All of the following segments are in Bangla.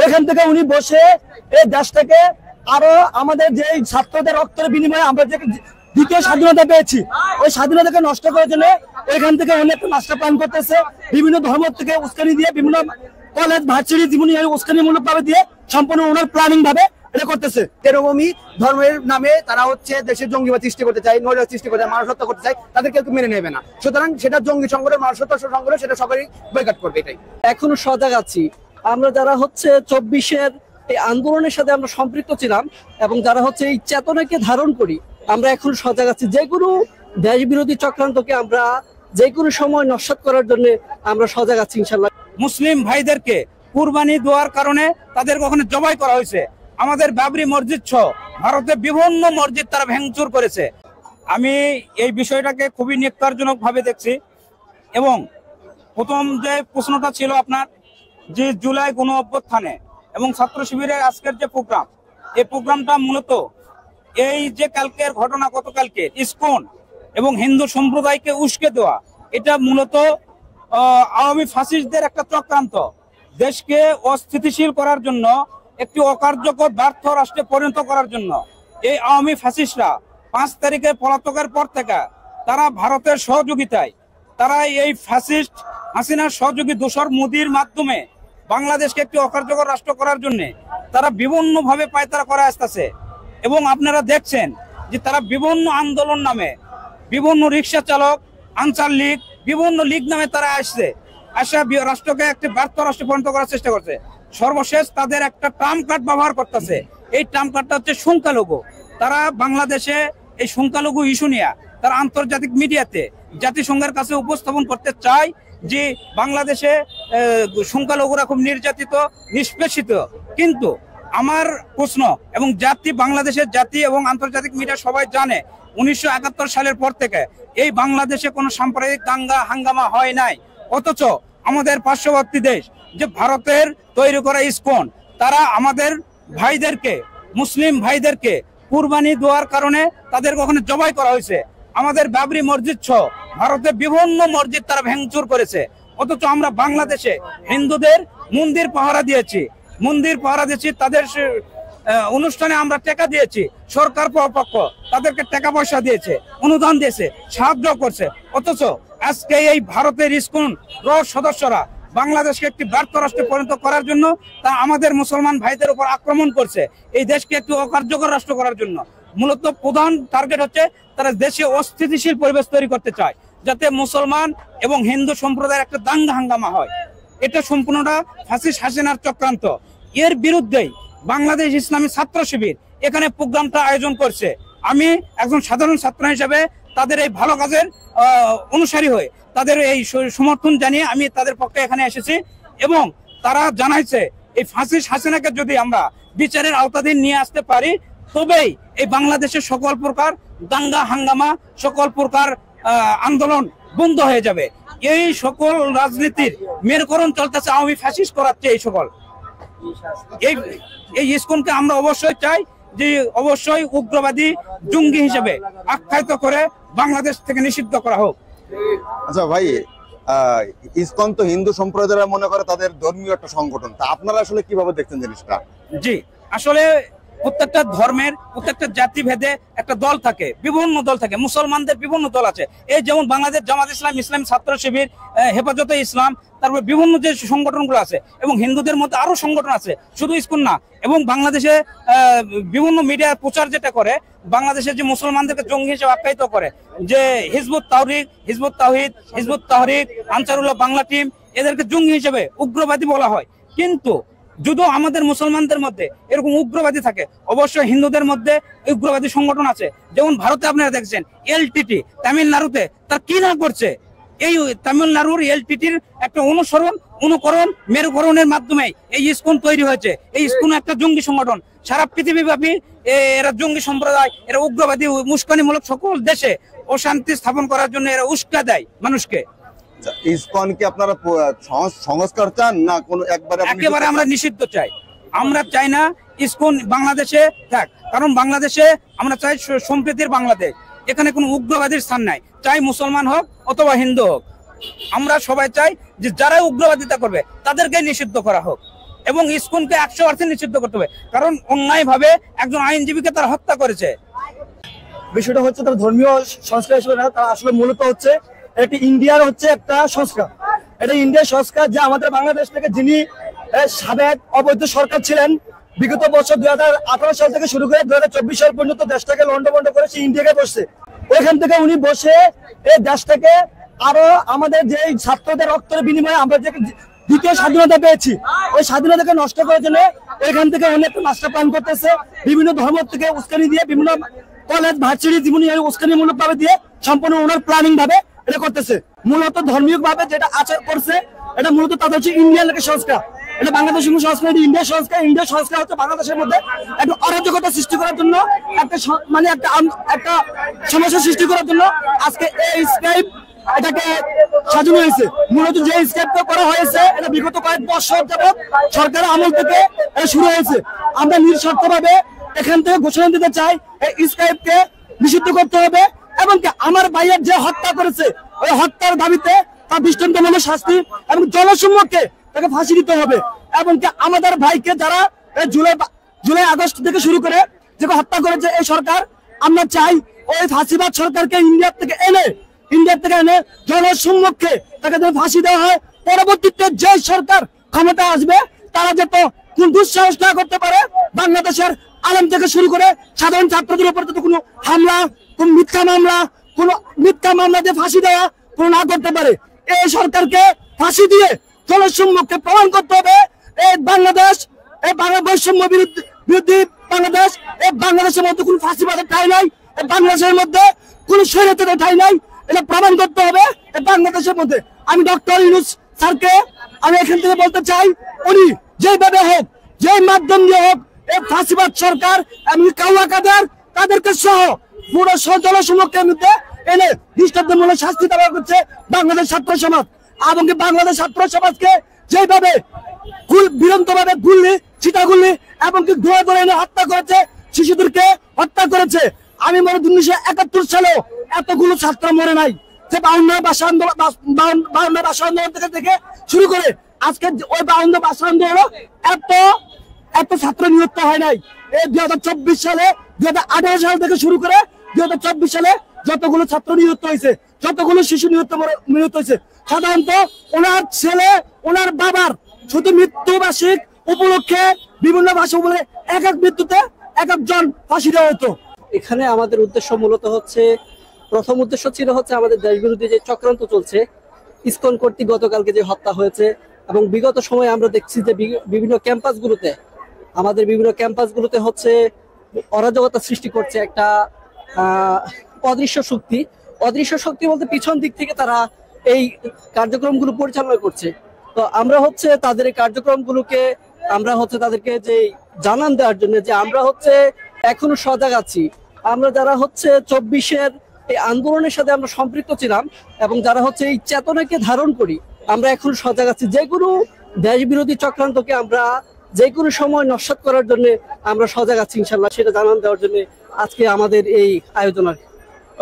এখান থেকে উনি বসে এই দেশটাকে আরো আমাদের যে ছাত্রদের রক্তের বিনিময়ে আমরা যে দ্বিতীয় স্বাধীনতা পেয়েছি ওই স্বাধীনতাকে নষ্ট করার জন্য এখান থেকে উনি একটা মাস্টার প্ল্যান করতেছে, বিভিন্ন ধর্ম থেকে উস্কানি দিয়ে বিভিন্ন কলেজ ভার্সিটি জীবনী উস্কানিমূলক ভাবে দিয়ে সম্পূর্ণ ওনার প্ল্যানিং ভাবে এটা করতেছে। এরকমই ধর্মের নামে তারা হচ্ছে দেশের জঙ্গিবাদ সৃষ্টি করতে চায়, নৈরাজ্য সৃষ্টি করতে চায়, মানুষ হত্যা করতে চায়, তাদের কেউ মেনে নেবে না। সুতরাং সেটা জঙ্গি সংগঠন, মানুষ হত্যা সংগঠন, সেটা সবাই বয়কট করবে। এটাই এখনো সজাগ আছি আমরা যারা হচ্ছে 24-এর এই আন্দোলনের সাথে আমরা সম্পৃক্ত ছিলাম এবং যারা হচ্ছে এই চেতনাকে ধারণ করি, আমরা এখন সজাগ আছি। যে কোনো দেশ বিরোধী চক্রান্তকে আমরা যে কোনো সময় নস্যাৎ করার জন্য আমরা সজাগ আছি ইনশাল্লাহ। মুসলিম ভাইদেরকে কুরবানি দেওয়ার কারণে তাদেরকে ওখানে জবাই করা হয়েছে। আমাদের বাবরি মসজিদ সহ ভারতে বিভিন্ন মসজিদ তারা ভাঙচুর করেছে। আমি এই বিষয়টাকে খুবই ন্যক্কারজনক ভাবে দেখছি। এবং প্রথম যে প্রশ্নটা ছিল আপনার যে জুলাই গণ অভ্যুত্থানে এবং ছাত্র শিবিরের আজকের যে প্রোগ্রাম, এই প্রোগ্রামটা মূলত এই যে কালকের ঘটনা, গতকালকে ইসকন এবং হিন্দু সম্প্রদায়কে উস্কে দেওয়া, এটা মূলত আওয়ামী ফাসিস্টদের একটা চক্রান্ত। দেশকে অস্থিতিশীল করার জন্য, একটি অকার্যকর ব্যর্থ রাষ্ট্রে পরিণত করার জন্য এই আওয়ামী ফাসিস্টরা 5 তারিখে পলাতকের পর থেকে তারা ভারতের সহযোগিতায় তারা এই ফ্যাসিস্ট হাসিনার সহযোগী দোসর মোদির মাধ্যমে বাংলাদেশকে একটি অকার্যকর রাষ্ট্র করার জন্য তারা বিভিন্নভাবে পায়তারা করে আসতেছে। এবং আপনারা দেখছেন যে তারা বিভিন্ন আন্দোলন নামে, বিভিন্ন রিক্সা চালক, আনসার লীগ, বিভিন্ন লীগ নামে তারা আসছে, রাষ্ট্রকে একটি ব্যর্থ রাষ্ট্রে পরিণত করার চেষ্টা করছে। সর্বশেষ তাদের একটা ট্রাম্প কার্ড ব্যবহার করতেছে। এই ট্রাম্প কার্ডটা হচ্ছে সংখ্যালঘু। তারা বাংলাদেশে এই সংখ্যালঘু ইস্যু নিয়ে তারা আন্তর্জাতিক মিডিয়াতে জাতিসংঘের কাছে উপস্থাপন করতে চায় যে বাংলাদেশে সংখ্যালঘুরা খুব নির্যাতিত, নিষ্পেষিত। কিন্তু আমার প্রশ্ন, এবং বাংলাদেশের জাতি এবং আন্তর্জাতিক মিডিয়া সবাই জানে 1971 সালের পর থেকে এই বাংলাদেশে কোনো সাম্প্রদায়িক দাঙ্গা হাঙ্গামা হয় নাই। অথচ আমাদের পার্শ্ববর্তী দেশ যে ভারতের তৈরি করা ইসকন, তারা আমাদের ভাইদেরকে, মুসলিম ভাইদেরকে কুরবানি দেওয়ার কারণে তাদেরকে ওখানে জবাই করা হয়েছে। আমাদের বাবরি মসজিদ সহ ভারতের বিভিন্ন মসজিদ তারা ভাঙচুর করেছে। অথচ আমরা বাংলাদেশে হিন্দুদের মন্দির পাহারা দিয়েছি, তাদের অনুষ্ঠানে আমরা টাকা দিয়েছি, সরকার পক্ষ তাদেরকে টাকা পয়সা দিয়েছে, অনুদান দিয়েছে, সাহায্য করছে। অথচ আজকে এই ভারতের ইসকন সদস্যরা বাংলাদেশকে একটি ব্যর্থ রাষ্ট্রে পরিণত করার জন্য তা আমাদের মুসলমান ভাইদের উপর আক্রমণ করছে, এই দেশকে একটি অকার্যকর রাষ্ট্র করার জন্য। মূলত প্রধান টার্গেট হচ্ছে তারা দেশে অস্থিতিশীল পরিবেশ তৈরি করতে চায়, যাতে মুসলমান এবং হিন্দু সম্প্রদায়ের একটা দাঙ্গা হাঙ্গামা হয়। এটা সম্পূর্ণটা ফাসিস্ট হাসিনার চক্রান্ত। এর বিরুদ্ধেই বাংলাদেশ ইসলামী ছাত্র শিবির এখানে প্রোগ্রামটা আয়োজন করছে। আমি একজন সাধারণ ছাত্র হিসেবে তাদের এই ভালো কাজের অনুসারী হয়ে তাদের এই সমর্থন জানিয়ে আমি তাদের পক্ষে এখানে এসেছি। এবং তারা জানাইছে এই ফাসিস্ট হাসিনাকে যদি আমরা বিচারের আওতাধীন নিয়ে আসতে পারি, তবেই এই বাংলাদেশের সকল প্রকার দাঙ্গা হাঙ্গামা, সকল প্রকার আন্দোলন বন্ধ হয়ে যাবে। এই সকল রাজনীতির মেরুকরণ চলতেছে, আওয়ামী ফ্যাসিস্ট করাচ্ছে এই সকল। এই ইসকনকে আমরা অবশ্যই চাই যে অবশ্যই উগ্রবাদী জঙ্গি হিসেবে আখ্যায়িত করে বাংলাদেশ থেকে নিষিদ্ধ করা হোক। আচ্ছা ভাই, ইসকন তো হিন্দু সম্প্রদায়ের মনে করে তাদের ধর্মীয় একটা সংগঠন, তা আপনারা আসলে কিভাবে দেখছেন জিনিসটা? জি, আসলে প্রত্যেকটা ধর্মের, প্রত্যেকটা জাতি ভেদে একটা দল থাকে, বিভিন্ন দল থাকে। মুসলমানদের বিভিন্ন দল আছে, এই যেমন বাংলাদেশ জামাত ইসলাম, ইসলামী ছাত্র শিবির, হেফাজতে ইসলাম, তারপর বিভিন্ন যে সংগঠনগুলো আছে। এবং হিন্দুদের মধ্যে আরো সংগঠন আছে, শুধু ইসকন না। এবং বাংলাদেশে বিভিন্ন মিডিয়া প্রচার যেটা করে, বাংলাদেশের যে মুসলমানদেরকে জঙ্গি হিসেবে আখ্যায়িত করে, যে হিজবুত তাওহীদ, হিজবুত তাওহীদ, হিজবুত তাহরিক, আনসারুল্লাহ বাংলা টিম, এদেরকে জঙ্গি হিসেবে উগ্রবাদী বলা হয়। কিন্তু যদিও আমাদের মুসলমানদের মধ্যে এরকম উগ্রবাদী থাকে, অবশ্যই হিন্দুদের মধ্যে উগ্রবাদী সংগঠন আছে। যেমন ভারতে আপনারা দেখছেন এলটিটি, তামিলনাড়ুতে তার কি না করছে। এই তামিলনাড়ুর এলটিটির একটা অনুকরণ মেরুকরণের মাধ্যমে এই ইসকন তৈরি হয়েছে। এই ইসকন একটা জঙ্গি সংগঠন, সারা পৃথিবীব্যাপী এরা জঙ্গি সম্প্রদায়, এরা উগ্রবাদী, উস্কানিমূলক সকল দেশে অশান্তি স্থাপন করার জন্য এরা উস্কা দেয় মানুষকে। ইসকন কি আপনারা সংস্কার চান না কোন একেবারে আমরা নিষিদ্ধ চাই? আমরা চাই না ইসকন বাংলাদেশে থাক, কারণ বাংলাদেশে আমরা চাই সম্প্রীতির বাংলাদেশ। এখানে কোনো উগ্রবাদীর স্থান নাই, চাই মুসলমান হোক অথবা হিন্দু হোক। আমরা সবাই চাই যে যারা উগ্রবাদিতা করবে তাদেরকে নিষিদ্ধ করা হোক। এবং ইসকনকে 100% নিষিদ্ধ করতে হবে, কারণ অন্যায়ভাবে একজন আইনজীবীকে তারা হত্যা করেছে। বিষয়টা হচ্ছে তার ধর্মীয় সংস্কার হিসেবে না, তার আসলে মূলত হচ্ছে এটি ইন্ডিয়ার হচ্ছে একটা সংস্কার। এটা ইন্ডিয়ার সংস্কার, যে আমাদের বাংলাদেশ থেকে যিনি সাবেক অবৈধ সরকার ছিলেন, বিগত বছর 2018 সাল থেকে শুরু করে 2024 সাল পর্যন্ত দেশটাকে লন্ডভন্ড করে সে ইন্ডিয়াকে বসছে। ওইখান থেকে উনি বসে এই দেশটাকে আরো আমাদের যে ছাত্রদের রক্তের বিনিময়ে আমরা যে দ্বিতীয় স্বাধীনতা পেয়েছি, ওই স্বাধীনতাকে নষ্ট করার জন্য ওইখান থেকে উনি একটা মাস্টার প্ল্যান করতেছে, বিভিন্ন ধর্ম থেকে উস্কানি দিয়ে, বিভিন্ন কলেজ ভার্সিটি জীবনী উস্কানিমূলক ভাবে দিয়ে সম্পূর্ণ ওনার প্ল্যানিং ভাবে এটা করতেছে। মূলত ধর্মীয় ভাবে যেটা আচার করছে, এটা মূলত তাদের হচ্ছে ইন্ডিয়ান একটা সংস্কার। এটা বাংলাদেশের সংস্কার, এটা ইন্ডিয়ার সংস্কার। ইন্ডিয়ার সংস্কার হচ্ছে বাংলাদেশের মধ্যে একটা অরাজকতা সৃষ্টি করার জন্য, একটা সমস্যা সৃষ্টি করার জন্য আজকে এই স্কাইপ এটাকে সাজানো হয়েছে। মূলত যে স্কাইপটা করা হয়েছে, এটা বিগত কয়েক বছর যাবত সরকারের আমল থেকে এটা শুরু হয়েছে। আমরা নিঃশর্ত ভাবে এখান থেকে ঘোষণা দিতে চাই, এই স্কাইপকে নিষিদ্ধ করতে হবে, এবং আমার ভাইয়ের যে হত্যা করেছে ওই হত্যার দাবিতে তার দৃষ্টান্তমূলক শাস্তি এবং জনসম্মুখে তাকে ফাঁসি দিতে হবে। এবং আমাদের ভাইকে যারা জুলাই আগস্ট থেকে শুরু করে যে হত্যা করেছে এই সরকার, আমরা চাই ওই ফাঁসিবাদ সরকারকে ইন্ডিয়া থেকে এনে জনসম্মুখে তাকে ফাঁসি দেওয়া হয়। পরবর্তীতে যে সরকার ক্ষমতা আসবে তারা যাতে কোন দুঃসাহস না করতে পারে বাংলাদেশের আলেম থেকে শুরু করে সাধারণ ছাত্রদের উপর কোনো হামলা, কোন মিথ্যা মামলা দিয়ে ফাঁসি দেওয়া কোনো না করতে পারে। এই সরকারকে ফাঁসি দিয়ে জনসম্মুখে প্রমাণ করতে হবে এই বাংলাদেশ, এই বাংলা বৈষম্য বিরোধী বাংলাদেশ, এই বাংলাদেশের মধ্যে কোন ফাঁসিবাদের ঠাঁই নাই, এই বাংলাদেশের মধ্যে কোন স্বৈরাচারের ঠাঁই নাই। এটা প্রমাণ করতে হবে এই বাংলাদেশের মধ্যে। আমি ডক্টর ইউনূস স্যারকে আমি এখান থেকে বলতে চাই, উনি যেভাবে হোক, যে মাধ্যম দিয়ে হোক, এই ফাঁসিবাদ সরকার এমনি কাউয়া কাদের তাদেরকে সহ পুরো জনসমক্ষের মধ্যে এনে দৃষ্টান্তমূলক শাস্তি দেওয়া করছে বাংলাদেশ ছাত্র সমাজ। এবং বাংলাদেশ ছাত্র সমাজকে যেভাবে বিরন্তভাবে গুল্লি, চিতাগুল্লি এবং ধরে ধরে এনে হত্যা করেছে, শিশুদেরকে হত্যা করেছে। আমি মনে 1971 সালেও এতগুলো ছাত্র মরে নাই। যে 52 ভাষা আন্দোলন থেকে শুরু করে আজকে ওই 52 ভাষা আন্দোলন এত ছাত্র নিহত হয় নাই। এই 2024 সালে 2018 সাল থেকে শুরু করে 2024 সালে যতগুলো ছাত্র নিহত হয়েছে, যতগুলো শিশু নিহত হয়েছে, সাধারণত ওনার ছেলে, ওনার বাবার শুধু মৃত্যুবার্ষিক উপলক্ষে বিভিন্ন ভাষা বলে এক মৃত্যুতে এক একজন ফাঁসি দেওয়া হতো। এখানে আমাদের উদ্দেশ্য মূলত হচ্ছে, প্রথম উদ্দেশ্য ছিল হচ্ছে আমাদের দেশ বিরোধী যে চক্রান্ত চলছে, ইসকন কর্তৃক গতকালকে যে হত্যা হয়েছে, এবং বিগত সময়ে আমরা দেখছি যে বিভিন্ন ক্যাম্পাসগুলোতে হচ্ছে অরাজকতা সৃষ্টি করছে একটা অদৃশ্য শক্তি বলতে পিছন দিক থেকে তারা এই কার্যক্রমগুলো পরিচালনা করছে। তো আমরা হচ্ছে তাদের এই কার্যক্রমগুলোকে আমরা হচ্ছে তাদেরকে যে জানান দেওয়ার জন্য যে আমরা হচ্ছে এখনো সজাগ আছি। আমরা যারা হচ্ছে 24-এর এই আন্দোলনের সাথে আমরা সম্পৃক্ত ছিলাম এবং যারা হচ্ছে এই চেতনাকে ধারণ করি, আমরা এখন সজাগ আছি। যে কোনো দেশ বিরোধী চক্রান্তকে আমরা যে কোনো সময় নস্যাৎ করার জন্য আমরা সজাগ আছি ইনশাল্লাহ, সেটা জানান দেওয়ার জন্য আজকে আমাদের এই আয়োজন।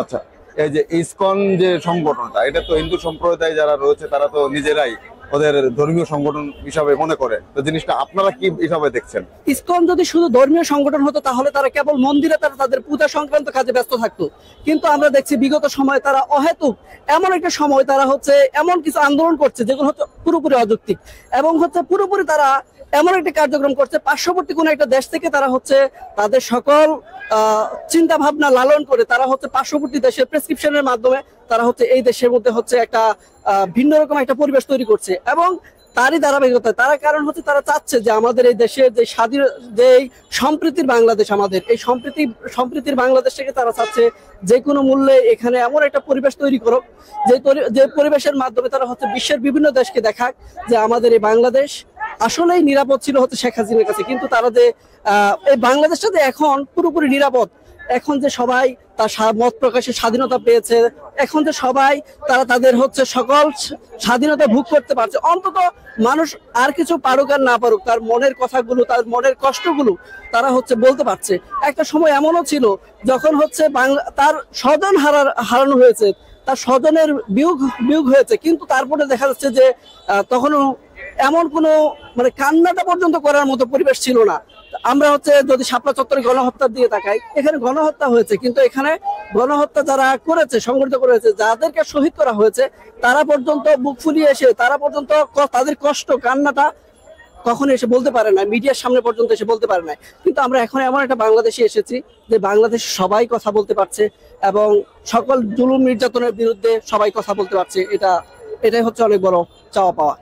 আচ্ছা, এই যে ইসকন যে সংগঠনটা, এটা তো হিন্দু সম্প্রদায় যারা রয়েছে তারা তো নিজেরাই ওদের ধর্মীয় সংগঠন হিসাবে মনে করে, তো জিনিসটা আপনারা কি হিসাবে দেখছেন? ইসকন যদি শুধু ধর্মীয় সংগঠন হতো তাহলে তারা কেবল মন্দিরে তাদের পূজা সংক্রান্ত কাজে ব্যস্ত থাকতো। কিন্তু আমরা দেখছি বিগত সময়ে তারা অহেতুক এমন একটা সময় তারা হচ্ছে এমন কিছু আন্দোলন করছে যেগুলো হচ্ছে পুরোপুরি অযৌক্তিক, এবং হচ্ছে পুরোপুরি তারা এমন একটা কার্যক্রম করছে পার্শ্ববর্তী কোন একটা দেশ থেকে তারা হচ্ছে তাদের সকল চিন্তা ভাবনা লালন করে তারা হচ্ছে পার্শ্ববর্তী দেশের প্রেসক্রিপশনের মাধ্যমে তারা হচ্ছে এই দেশের মধ্যে হচ্ছে একটা ভিন্ন রকম একটা পরিবেশ তৈরি করছে। এবং তারই ধারাবাহিকতা তারা কারণ হচ্ছে তারা চাচ্ছে যে আমাদের এই দেশের যে স্বাধীন যে সম্প্রীতির বাংলাদেশ, আমাদের এই সম্প্রীতির বাংলাদেশ থেকে তারা চাচ্ছে যে কোনো মূল্যে এখানে এমন একটা পরিবেশ তৈরি করুক যে পরিবেশের মাধ্যমে তারা হচ্ছে বিশ্বের বিভিন্ন দেশকে দেখাক যে আমাদের এই বাংলাদেশ আসলেই নিরাপদ ছিল হচ্ছে শেখ হাসিনার কাছে। কিন্তু তারা যে এই বাংলাদেশটা যে এখন পুরোপুরি নিরাপদ, এখন যে সবাই তার মত প্রকাশের স্বাধীনতা পেয়েছে, এখন যে সবাই তারা তাদের হচ্ছে সকল স্বাধীনতা ভোগ করতে পারছে, অন্তত মানুষ আর কিছু পারুক আর না পারুক তার মনের কথাগুলো, তার মনের কষ্টগুলো তারা হচ্ছে বলতে পারছে। একটা সময় এমনও ছিল যখন হচ্ছে তার স্বজন হারানো হয়েছে, তার স্বজনের বিয়োগ হয়েছে, কিন্তু তারপরে দেখা যাচ্ছে যে তখনও এমন কোনো মানে কান্নাটা পর্যন্ত করার মতো পরিবেশ ছিল না। আমরা হচ্ছে যদি শাপলা চত্বরে গণহত্যার দিকে তাকাই, এখানে গণহত্যা হয়েছে, কিন্তু এখানে গণহত্যা যারা করেছে, সংগঠিত করেছে, যাদেরকে শহীদ করা হয়েছে, তারা পর্যন্ত বুক ফুলিয়ে এসে তারা পর্যন্ত তাদের কষ্ট কান্নাটা কখনো এসে বলতে পারে না, মিডিয়ার সামনে পর্যন্ত এসে বলতে পারে না। কিন্তু আমরা এখন এমন একটা বাংলাদেশে এসেছি যে বাংলাদেশ সবাই কথা বলতে পারছে এবং সকল জুলুম নির্যাতনের বিরুদ্ধে সবাই কথা বলতে পারছে। এটাই হচ্ছে অনেক বড় চাওয়া পাওয়া।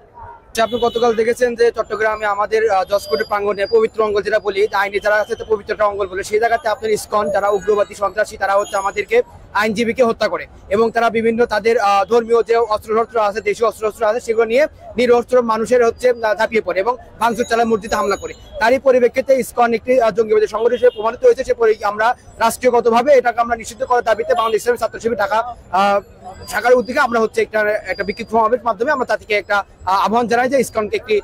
আপনি গতকাল দেখেছেন যে চট্টগ্রামে আমাদের জসকোটের প্রাঙ্গণে পবিত্র অঙ্গল যেটা বলি, আইনি যারা আছে পবিত্র একটা অঙ্গল বলে, সেই জায়গাতে আপনার ইসকন যারা উগ্রবাদী সন্ত্রাসী, তারা হচ্ছে আমাদেরকে আইনজীবীকে হত্যা করে এবং তারা বিভিন্ন তাদের ধর্মীয় যে অস্ত্রশস্ত্র আছে, দেশীয় অস্ত্রশস্ত্র আছে, সেগুলো নিয়ে নিরস্ত্র মানুষের হচ্ছে ঝাঁপিয়ে পড়ে এবং ভাঙচুর চালায়, মসজিদে হামলা করে। তারই পরিপ্রেক্ষিতে ইসকন একটি জঙ্গিবাদী সংগঠন হিসেবে প্রমাণিত হয়েছে। সে আমরা রাষ্ট্রীয়গতভাবে এটাকে আমরা নিষিদ্ধ করার দাবিতে বাংলাদেশ ইসলামী ছাত্র শিবির ঢাকা শাখার উদ্যোগে আমরা হচ্ছে একটা বিক্ষোভ সমাবেশের মাধ্যমে আমরা তাদেরকে একটা আহ্বান জানাই যে ইসকনকে একটি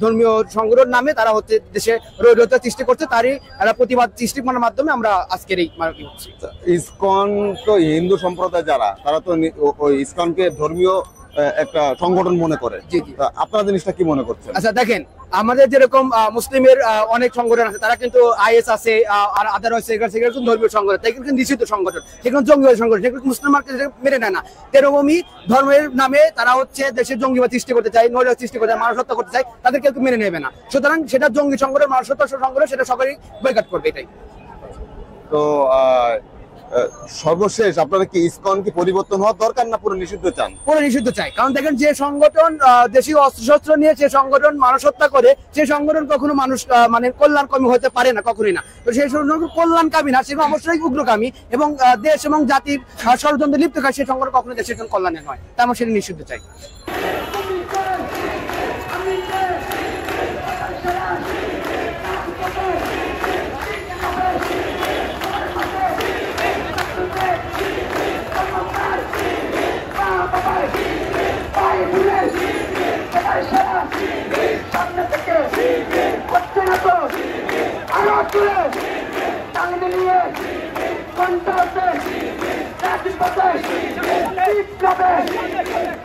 ধর্মীয় সংগঠন নামে তারা হচ্ছে দেশে রৈরতা সৃষ্টি করছে, তারই একটা প্রতিবাদ সৃষ্টি করার মাধ্যমে আমরা আজকের এই মার্কি হচ্ছি। ইসকন তো হিন্দু সম্প্রদায় যারা, তারা তো ওই ইসকনকে ধর্মীয় একটা সংগঠন মনে করে। আপনারা জিনিসটা কি মনে করছেন? আচ্ছা দেখেন, আমাদের যেরকম মুসলিমের অনেক সংগঠন আছে, তারা কিন্তু আইএস আছে আর আদার হচ্ছে, সেগুলো ধর্মীয় সংগঠন, সেগুলো নিষিদ্ধ সংগঠন, সেগুলো জঙ্গিবাদী সংগঠন, সেগুলো মুসলিম মেনে নেয় না। তেরকমই ধর্মের নামে তারা হচ্ছে দেশের জঙ্গিবাদ সৃষ্টি করতে চায়, নৈরাজ্য সৃষ্টি করতে চায়, মানুষ হত্যা করতে চায়, তাদের কেউ মেনে নেবে না। সুতরাং সেটা জঙ্গি সংগঠন, মানুষ হত্যা সংগঠন, সেটা সবাই বয়কট করবে। এটাই তো সর্বশেষ আপনারা কি ইসকন কি পরিবর্তন হওয়ার দরকার না পুরো নিষিদ্ধ চান? পুরো নিষিদ্ধ চাই। কারণ দেখেন, যে সংগঠন দেশীয় অস্ত্রশস্ত্র নিয়ে যে সংগঠন মানুষ হত্যা করে, সেই সংগঠন কখনো মানুষ মানে কল্যাণকামী হতে পারে না, কখনোই না। তো সেই সংগঠন কল্যাণকামী না, সেগুলো অবশ্যই উগ্রকামী এবং দেশ এবং জাতির ষড়যন্ত্রে লিপ্ত হয়, সেই সংগঠন কখনো দেশের জন্য কল্যাণের নয়। তাই আমরা সেটা নিষিদ্ধ চাই।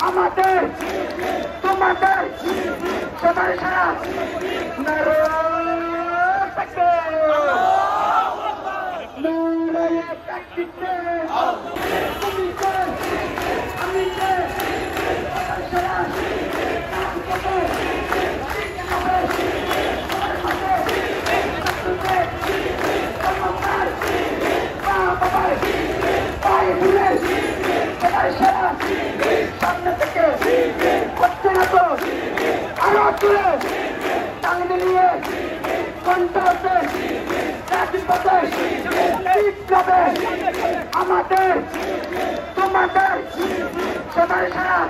আমাদের তোমাদের সবার সারা সামনে থেকে করছে না তো আরো তুলে টাঙ্গি নিয়ে কণ্ঠে আমাদের তোমাদের সবার সারা